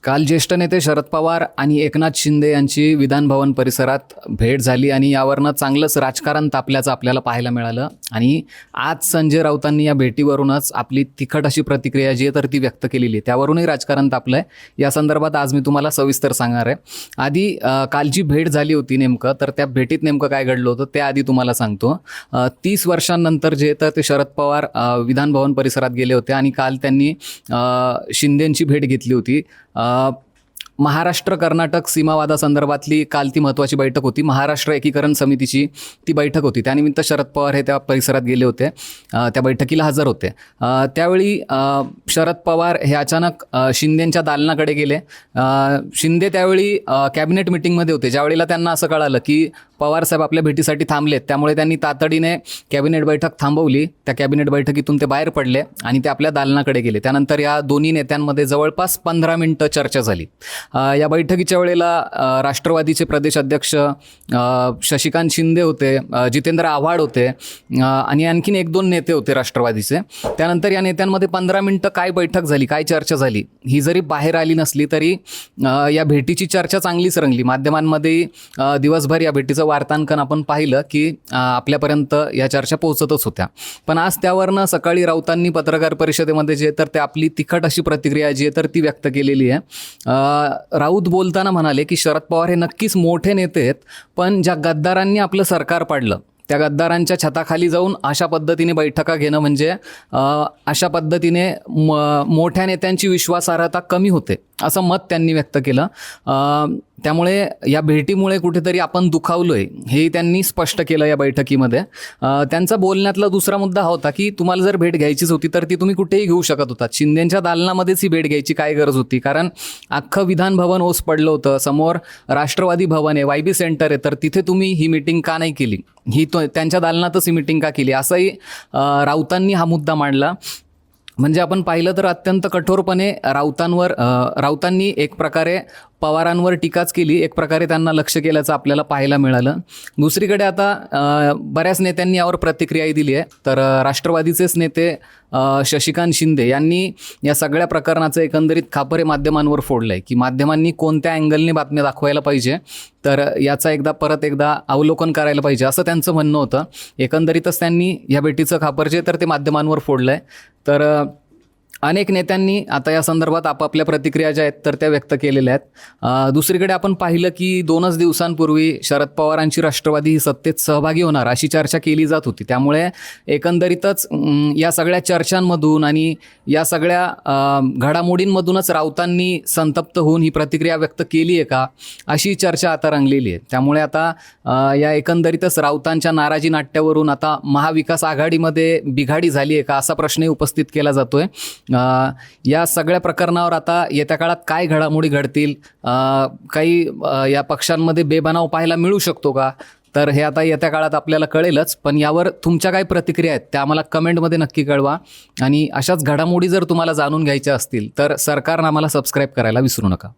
काल ज्येष्ठ नेते शरद पवार आणि एकनाथ शिंदे यांची विधानभवन परिसरात भेट झाली आणि यावरनं चांगलंच राजकारण तापल्याचं आपल्याला पाहायला मिळालं. आणि आज संजय राऊतांनी या भेटीवरूनच आपली तिखट अशी प्रतिक्रिया जी आहे तर ती व्यक्त केलेली आहे. त्यावरूनही राजकारण तापलं आहे. या संदर्भात आज मी तुम्हाला सविस्तर सांगणार आहे. आधी कालची भेट झाली होती नेमकं, तर त्या भेटीत नेमकं काय घडलं होतं ते आधी तुम्हाला सांगतो. 30 वर्षांनंतर जे तर ते शरद पवार विधानभवन परिसरात गेले होते आणि काल त्यांनी शिंदेंची भेट घेतली होती. महाराष्ट्र कर्नाटक सीमावादासंदर्भातली काल ती महत्त्वाची बैठक होती. महाराष्ट्र एकीकरण समितीची ती बैठक होती. त्यानिमित्त शरद पवार हे त्या परिसरात गेले होते, त्या बैठकीला हजर होते. त्यावेळी शरद पवार हे अचानक शिंदेंच्या दालनाकडे गेले. शिंदे त्यावेळी कॅबिनेट मिटिंगमध्ये होते. ज्यावेळेला त्यांना असं कळालं की पवारसाहेब आपल्या भेटीसाठी थांबलेत, त्यामुळे त्यांनी तातडीने कॅबिनेट बैठक थांबवली. त्या कॅबिनेट बैठकीतून ते बाहेर पडले आणि ते आपल्या दालनाकडे गेले. त्यानंतर या दोन्ही नेत्यांमध्ये जवळपास 15 मिनिटं चर्चा झाली. या बैठकीच्या वेळेला राष्ट्रवादीचे प्रदेश अध्यक्ष शशिकांत शिंदे होते, जितेंद्र आव्हाड होते आणि आणखीन 1-2 नेते होते राष्ट्रवादीचे. त्यानंतर या नेत्यांमध्ये 15 मिनिटं काय बैठक झाली, काय चर्चा झाली ही जरी बाहेर आली नसली तरी या भेटीची चर्चा चांगलीच रंगली. माध्यमांमध्ये दिवसभर या भेटीचं वार्तांकन आपण पाहिलं की आपल्यापर्यंत या चर्चा पोहोचतच होत्या. पण आज त्यावरनं सकाळी राऊतांनी पत्रकार परिषदेमध्ये जे तर ते आपली तिखट अशी प्रतिक्रिया जी आहे तर ती व्यक्त केलेली आहे. राऊत बोलताना म्हणाले की शरद पवार हे नक्कीच मोठे नेते आहेत, पण ज्या गद्दारांनी आपलं सरकार पाडलं त्या गद्दारांच्या छताखाली जाऊन अशा पद्धतीने बैठका घेणं म्हणजे अशा पद्धतीने मोठ्या नेत्यांची विश्वासार्हता कमी होते असं मत त्यांनी व्यक्त केलं. त्यामुळे या भेटीमुळे कुठेतरी आपण दुखावलोय हे त्यांनी स्पष्ट केलं या बैठकीमध्ये. त्यांचा बोलण्यातला दुसरा मुद्दा हा होता की तुम्हाला जर भेट घ्यायचीच होती तर ती तुम्ही कुठेही घेऊ शकत होतात. शिंदेंच्या दालनामध्येच ही भेट घ्यायची काय गरज होती, कारण अख्खं विधान भवन ओस पडलं होतं. समोर राष्ट्रवादी भवन आहे, YB सेंटर आहे, तर तिथे तुम्ही ही मिटिंग का नाही केली, ही त्यांच्या दालनातच ही मिटिंग का केली, असंही राऊतांनी हा मुद्दा मांडला. म्हणजे आपण पाहिलं तर अत्यंत कठोरपणे राऊतांनी एक प्रकारे पवारांवर टीकाच केली, एक प्रकारे त्यांना लक्ष केल्याचं आपल्याला पाहायला मिळालं. दुसरीकडे आता बऱ्याच नेत्यांनी यावर प्रतिक्रियाही दिली आहे. तर राष्ट्रवादीचेच नेते शशिकांत शिंदे यांनी या सगळ्या प्रकरणाचं एकंदरीत खापर हे माध्यमांवर फोडलं आहे की माध्यमांनी कोणत्या अँगलने बातम्या दाखवायला पाहिजे, तर याचा परत एकदा अवलोकन करायला पाहिजे असं त्यांचं म्हणणं होतं. एकंदरीतच त्यांनी या भेटीचं खापर जे तर ते माध्यमांवर फोडलं आहे. तर अनेक नेत्यांनी आता या संदर्भात आपापल्या प्रतिक्रिया ज्या आहेत तर त्या व्यक्त केलेल्या आहेत. दुसरीकडे आपण पाहिलं की 2च दिवसांपूर्वी शरद पवारांची राष्ट्रवादी ही सत्तेत सहभागी होणार अशी चर्चा केली जात होती. त्यामुळे एकंदरीतच या सगळ्या चर्चांमधून आणि या सगळ्या घडामोडींमधूनच राऊतांनी संतप्त होऊन ही प्रतिक्रिया व्यक्त केली आहे का अशी चर्चा आता रंगलेली आहे. त्यामुळे आता या एकंदरीतच राऊतांच्या नाराजी नाट्यावरून आता महाविकास आघाडीमध्ये बिघाडी झाली आहे का असा प्रश्नही उपस्थित केला जातोय. या सगळ्या प्रकरणावर आता येत्या काळात काय घडामोडी घडतील, काही या पक्षांमध्ये बेबनाव पाहायला मिळू शकतो का, तर हे आता येत्या काळात आपल्याला कळेलच. पण यावर तुमच्या काय प्रतिक्रिया आहेत त्या आम्हाला कमेंटमध्ये नक्की कळवा. आणि अशाच घडामोडी जर तुम्हाला जाणून घ्यायच्या असतील तर सरकारनं आम्हाला सबस्क्राईब करायला विसरू नका.